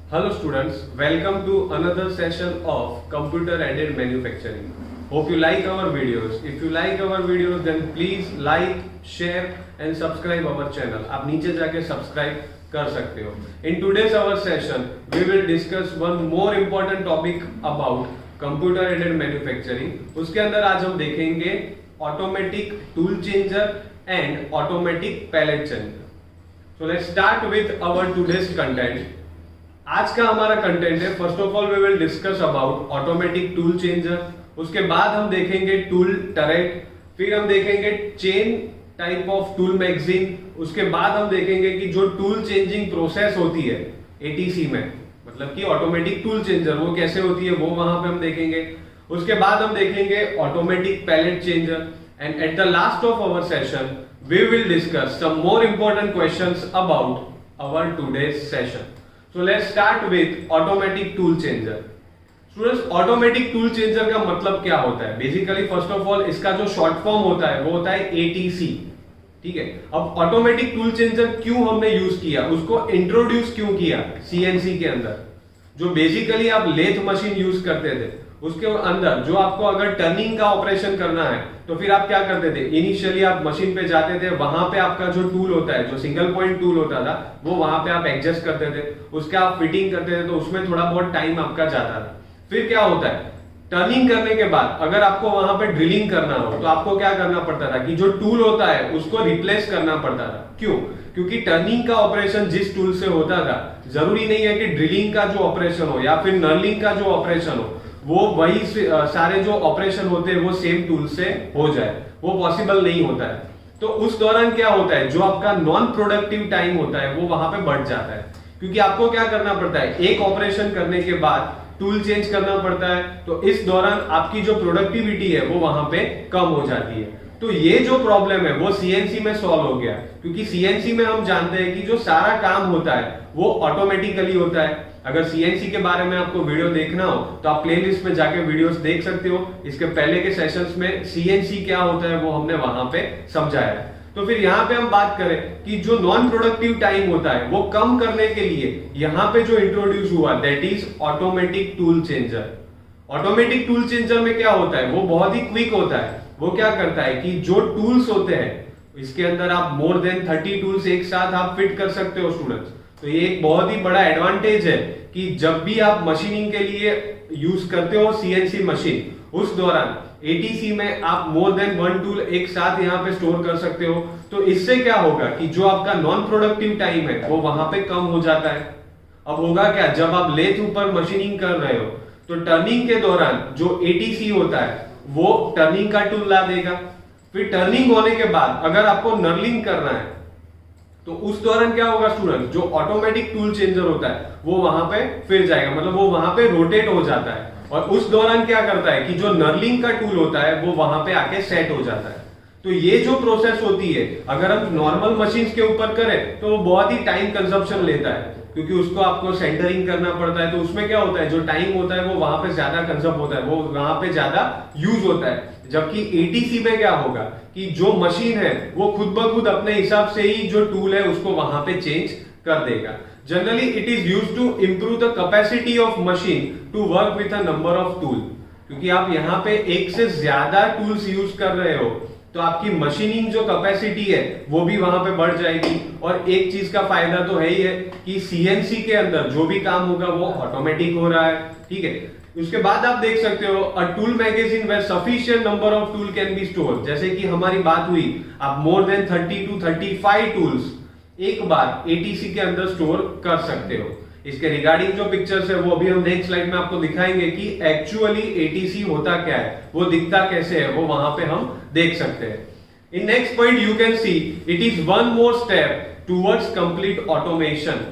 Hello students, welcome to another session of computer aided manufacturing. Hope you like our videos. If you like our videos then please like, share and subscribe our channel. आप नीचे जाके subscribe कर सकते हो. In today's our session we will discuss one more important topic about computer aided manufacturing. उसके अंदर आज हम देखेंगे automatic tool changer and automatic pallet changer. So let's start with our today's content. आज का हमारा कंटेंट है first of all we will discuss about automatic tool changer, उसके बाद हम देखेंगे टूल टरेट, फिर हम देखेंगे chain type of tool magazine, उसके बाद हम देखेंगे कि जो टूल चेंजिंग प्रोसेस होती है एटीसी में, मतलब कि ऑटोमेटिक टूल चेंजर वो कैसे होती है वो वहां पे हम देखेंगे. उसके बाद हम देखेंगे automatic pallet changer and at the last of our session we will discuss some more important questions about our today's session. So let's start with automatic tool changer. Students, automatic tool changer का मतलब क्या होता है? Basically first of all इसका जो short form होता है वो होता है ATC. ठीक है. अब automatic tool changer क्यों हमने यूज किया, उसको इंट्रोड्यूस क्यों किया CNC के अंदर? जो बेसिकली आप लेथ मशीन यूज करते थे उसके अंदर जो आपको अगर टर्निंग का ऑपरेशन करना है तो फिर आप क्या करते थे, इनिशियली आप मशीन पे जाते थे, वहां पे आपका जो टूल होता है जो सिंगल पॉइंट टूल होता था वो वहां पे आप एडजस्ट करते थे, उसका आप फिटिंग करते थे, तो उसमें थोड़ा बहुत टाइम आपका जाता था. फिर क्या होता है, टर्निंग करने के बाद अगर आपको वहां पे ड्रिलिंग करना हो तो आपको क्या करना पड़ता था कि जो टूल होता है उसको रिप्लेस करना पड़ता था. क्यों? क्योंकि टर्निंग का ऑपरेशन जिस टूल से होता था जरूरी नहीं है कि ड्रिलिंग का जो ऑपरेशन हो या फिर नर्लिंग का जो ऑपरेशन हो वो वही सारे जो ऑपरेशन होते हैं वो सेम टूल से हो जाए, वो पॉसिबल नहीं होता है. तो उस दौरान क्या होता है, जो आपका नॉन प्रोडक्टिव टाइम होता है वो वहां पे बढ़ जाता है, क्योंकि आपको क्या करना पड़ता है, एक ऑपरेशन करने के बाद टूल चेंज करना पड़ता है, तो इस दौरान आपकी जो प्रोडक्टिविटी है वो वहां पे कम हो जाती है. तो ये जो प्रॉब्लम है वो सीएनसी में सॉल्व हो गया, क्योंकि सीएनसी में हम जानते हैं कि जो सारा काम होता है वो ऑटोमेटिकली होता है. अगर सीएनसी के बारे में आपको वीडियो देखना हो तो आप प्लेलिस्ट में जाके वीडियोस देख सकते हो. इसके पहले के सेशंस में सीएनसी क्या होता है वो हमने वहां पे समझाया है. तो फिर यहाँ पे हम बात करें कि जो नॉन प्रोडक्टिव टाइम होता है वो कम करने के लिए यहाँ पे जो इंट्रोड्यूस हुआ that is automatic tool changer. Automatic tool changer में क्या होता है, वो बहुत ही क्विक होता है. वो क्या करता है कि जो टूल्स होते हैं इसके अंदर आप मोर देन 30 टूल्स एक साथ आप फिट कर सकते हो स्टूडेंट्स. तो ये एक बहुत ही बड़ा एडवांटेज है कि जब भी आप मशीनिंग के लिए यूज करते हो सीएनसी मशीन, उस दौरान एटीसी में आप मोर देन 1 टूल एक साथ यहाँ पे स्टोर कर सकते हो. तो इससे क्या होगा कि जो आपका नॉन प्रोडक्टिव टाइम है वो वहां पे कम हो जाता है. अब होगा क्या, जब आप लेथ ऊपर मशीनिंग कर रहे हो तो टर्निंग के दौरान जो एटीसी होता है वो टर्निंग का टूल ला देगा. फिर टर्निंग होने के बाद अगर आपको नर्लिंग करना है तो उस दौरान क्या होगा स्टूडेंट, जो ऑटोमेटिक टूल चेंजर होता है वो वहां पे फिर जाएगा, मतलब वो वहां पे रोटेट हो जाता है, और उस दौरान क्या करता है कि जो नर्लिंग का टूल होता है वो वहां पे आके सेट हो जाता है. तो ये जो प्रोसेस होती है अगर हम नॉर्मल मशीन्स के ऊपर करें तो वो बहुत ही टाइम कंजप्शन लेता है, क्योंकि उसको आपको सेंटरिंग करना पड़ता है. तो उसमें क्या होता है, जो टाइम होता है वो वहां पे ज्यादा कंजप्ट होता है, वो वहां पे ज्यादा यूज होता है. जबकि एटीसी में क्या होगा कि जो मशीन है वो खुद ब खुद अपने हिसाब से ही जो टूल है उसको वहां पे चेंज कर देगा. Generally it is used to improve the capacity of machine to work with a number of tool. क्योंकि आप यहाँ पे एक से ज्यादा टूल्स यूज कर रहे हो तो आपकी मशीनिंग जो कैपेसिटी है वो भी वहां पे बढ़ जाएगी. और एक चीज का फायदा तो है ही है कि सीएनसी के अंदर जो भी काम होगा वो ऑटोमेटिक हो रहा है. ठीक है. उसके बाद आप देख सकते हो a tool magazine where sufficient number of tool can be store. जैसे कि हमारी बात हुई, आप मोर देन 30 टू 35 टूल्स एक बार एटीसी के अंदर स्टोर कर सकते हो. इसके रिगार्डिंग जो पिक्चर्स है वो अभी हम नेक्स्ट स्लाइड में आपको दिखाएंगे कि एक्चुअली एटीसी होता क्या है, वो दिखता कैसे है, वो वहां पे हम देख सकते हैं. In next point you can see it is one more step towards complete automation.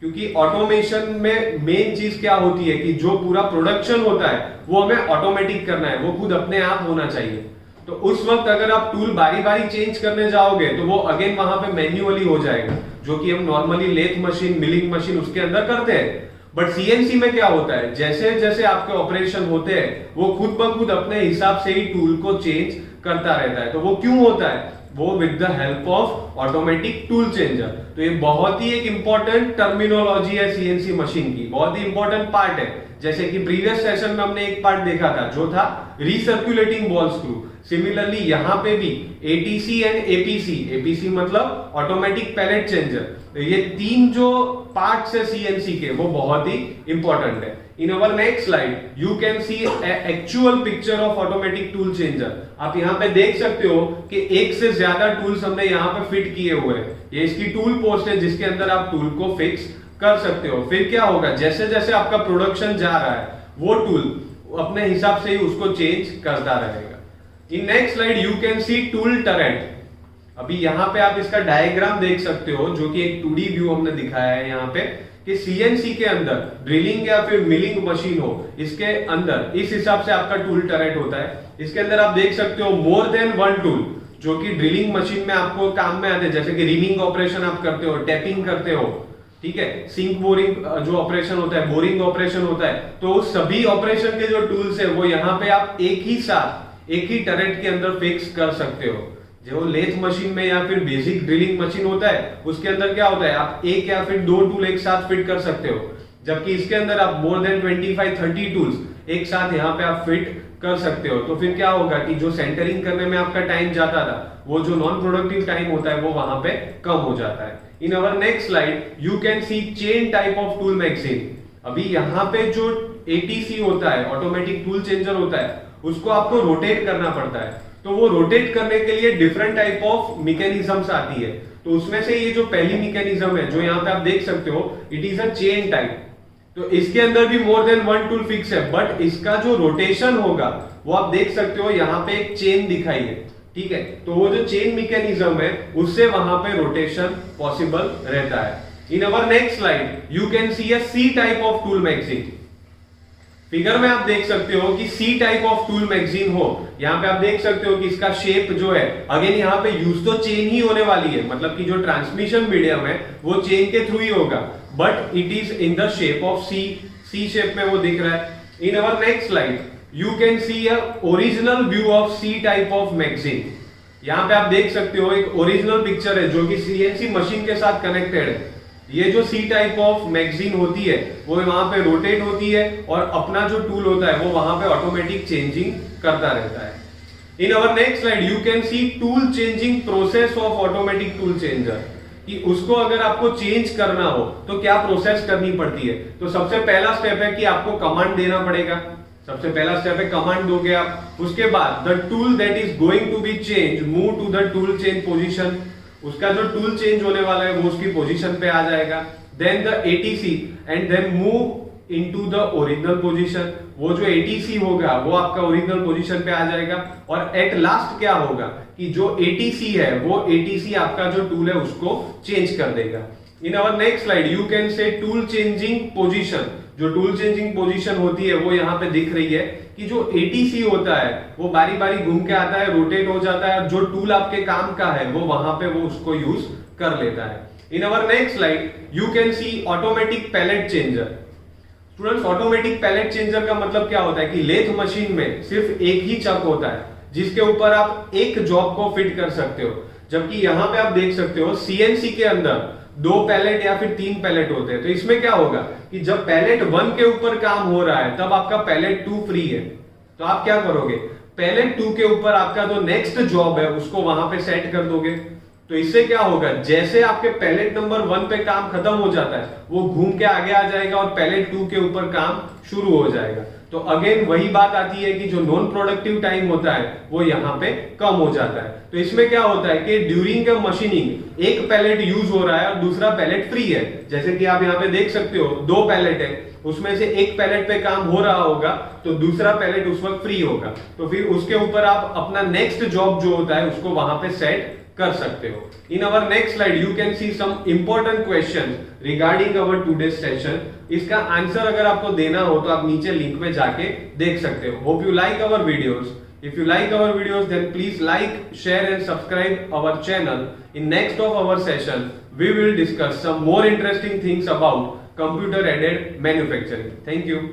क्योंकि ऑटोमेशन में मेन चीज क्या होती है कि जो पूरा प्रोडक्शन होता है वो हमें ऑटोमेटिक करना है, वो खुद अपने आप होना चाहिए. तो उस वक्त अगर आप टूल बारी बारी चेंज करने जाओगे तो वो अगेन वहां पे मैन्युअली हो जाएगा, जो कि हम normally lathe machine, milling machine उसके अंदर करते हैं. बट सीएनसी में क्या होता है, जैसे जैसे आपके ऑपरेशन होते हैं वो खुद ब खुद अपने हिसाब से ही टूल को चेंज करता रहता है. तो वो क्यों होता है, वो with the help of automatic tool changer. तो ये बहुत ही एक इंपॉर्टेंट टर्मिनोलॉजी है सीएनसी मशीन की, बहुत ही इंपॉर्टेंट पार्ट है। जैसे कि प्रीवियस सेशन में हमने एक पार्ट देखा था जो था रिसर्कुलेटिंग बॉल स्क्रू। सिमिलरली यहाँ पे भी एटीसी एंड एपीसी, एपीसी मतलब ऑटोमेटिक पैलेट चेंजर, ये तीन जो पार्ट्स है सीएनसी के वो बहुत ही इंपॉर्टेंट है। In our next slide you can see actual picture of automatic tool changer. आप यहाँ पे देख सकते हो कि एक से ज्यादा टूल्स हमने यहाँ पे फिट किए हुए हैं। ये इसकी टूल पोस्ट है जिसके अंदर आप टूल को फिक्स कर सकते हो। फिर क्या होगा, जैसे जैसे आपका प्रोडक्शन जा रहा है वो टूल अपने हिसाब से ही उसको चेंज करता रहेगा। In next slide you can see tool turret. अभी यहाँ पे आप इसका डायग्राम देख सकते हो जो कि एक 2D व्यू हमने दिखाया है यहाँ पे कि सीएनसी के अंदर ड्रिलिंग या फिर मिलिंग मशीन हो, इसके अंदर इस हिसाब से आपका टूल टरेट होता है। इसके अंदर आप देख सकते हो मोर देन वन टूल जो कि ड्रिलिंग मशीन में आपको काम में आते हैं, जैसे कि रिमिंग ऑपरेशन आप करते हो, टैपिंग करते हो, ठीक है, सिंक बोरिंग जो ऑपरेशन होता है, बोरिंग ऑपरेशन होता है। तो सभी ऑपरेशन के जो टूल्स है वो यहाँ पे आप एक ही साथ एक ही टरेट के अंदर फिक्स कर सकते हो। जो लेथ मशीन में या फिर बेसिक ड्रिलिंग मशीन होता है उसके अंदर क्या होता है, आप एक या फिर दो टूल एक साथ फिट कर सकते हो, जबकि इसके अंदर आप मोर देन 25-30 टूल्स एक साथ यहाँ पे आप फिट कर सकते हो। तो फिर क्या होगा कि जो सेंटरिंग करने में आपका टाइम जाता था वो जो नॉन प्रोडक्टिव टाइम होता है वो वहां पे कम हो जाता है। In our next slide you can see chain type of tool magazine. अभी यहाँ पे जो एटीसी होता है, ऑटोमेटिक टूल चेंजर होता है, उसको आपको रोटेट करना पड़ता है। तो वो रोटेट करने के लिए डिफरेंट टाइप ऑफ मैकेनिज्म्स आती है। तो उसमें से ये जो पहली मैकेनिज्म है जो यहाँ पे आप देख सकते हो, it is a chain type. तो इसके अंदर भी more than one tool fix है, बट इसका जो रोटेशन होगा वो आप देख सकते हो यहाँ पे एक चेन दिखाई है, ठीक है। तो वो जो चेन मैकेनिज्म है उससे वहां पे रोटेशन पॉसिबल रहता है। In our next slide you can see a C type of tool magazine. Figure में आप देख सकते हो कि C type of tool magazine हो, यहाँ पे आप देख सकते हो कि इसका शेप जो है, अगेन यहाँ पे यूज तो चेन ही होने वाली है, मतलब कि जो ट्रांसमिशन मीडियम है वो चेन के थ्रू ही होगा, but it is in the shape of C shape में वो दिख रहा है। In our next slide you can see a original view of C type of magazine. यहाँ पे आप देख सकते हो एक ओरिजिनल पिक्चर है जो कि सीएनसी मशीन के साथ कनेक्टेड है। ये जो सी टाइप ऑफ मैगजीन होती है वो वहां पे रोटेट होती है और अपना जो टूल होता है वो वहां पे ऑटोमेटिक चेंजिंग करता रहता है। In our next slide you can see tool changing process of automatic tool changer, कि उसको अगर आपको चेंज करना हो तो क्या प्रोसेस करनी पड़ती है। तो सबसे पहला स्टेप है कि आपको कमांड देना पड़ेगा। सबसे पहला स्टेप है कमांड दोगे आप, उसके बाद the tool that is going to be change move to the tool change position, उसका जो टूल चेंज होने वाला है वो उसकी पोजीशन पे आ जाएगा। Then the ATC and then move into the original position, वो जो एटीसी होगा वो आपका ओरिजिनल पोजीशन पे आ जाएगा। और एट लास्ट क्या होगा कि जो एटीसी है वो एटीसी आपका जो टूल है उसको चेंज कर देगा। In our next slide you can see tool changing position. जो टूल चेंजिंग पोजीशन होती है वो यहाँ पे दिख रही है कि जो एटीसी होता है वो बारी बारी घूम के आता है, रोटेट हो जाता है, जो टूल आपके काम का है वो वहां पे वो उसको यूज कर लेता है। In our next slide you can see automatic pallet changer. Students, automatic pallet changer का मतलब क्या होता है कि लेथ मशीन में सिर्फ एक ही चक होता है जिसके ऊपर आप एक जॉब को फिट कर सकते हो, जबकि यहां पे आप देख सकते हो सीएनसी के अंदर 2 पैलेट या फिर 3 पैलेट होते हैं। तो इसमें क्या होगा कि जब पैलेट 1 के ऊपर काम हो रहा है तब आपका पैलेट 2 फ्री है। तो आप क्या करोगे, पैलेट 2 के ऊपर आपका जो नेक्स्ट जॉब है उसको वहां पे सेट कर दोगे। तो इससे क्या होगा, जैसे आपके पैलेट नंबर 1 पे काम खत्म हो जाता है वो घूम के आगे आ जाएगा और पैलेट 2 के ऊपर काम शुरू हो जाएगा। तो अगेन वही बात आती है कि जो नॉन प्रोडक्टिव टाइम होता है वो यहाँ पे कम हो जाता है। तो इसमें क्या होता है कि ड्यूरिंग द मशीनिंग एक पैलेट यूज हो रहा है और दूसरा पैलेट फ्री है। जैसे कि आप यहाँ पे देख सकते हो 2 पैलेट है, उसमें से एक पैलेट पे काम हो रहा होगा तो दूसरा पैलेट उस वक्त फ्री होगा। तो फिर उसके ऊपर आप अपना नेक्स्ट जॉब जो होता है उसको वहां पे सेट कर सकते हो। In our next slide you can see some important question regarding our today's session. इसका आंसर अगर आपको देना हो तो आप नीचे लिंक में जाके देख सकते हो। Hope you like our videos. If you like our videos, then please like, share and subscribe our channel. In next of our session, we will discuss some more interesting things about computer aided manufacturing. Thank you.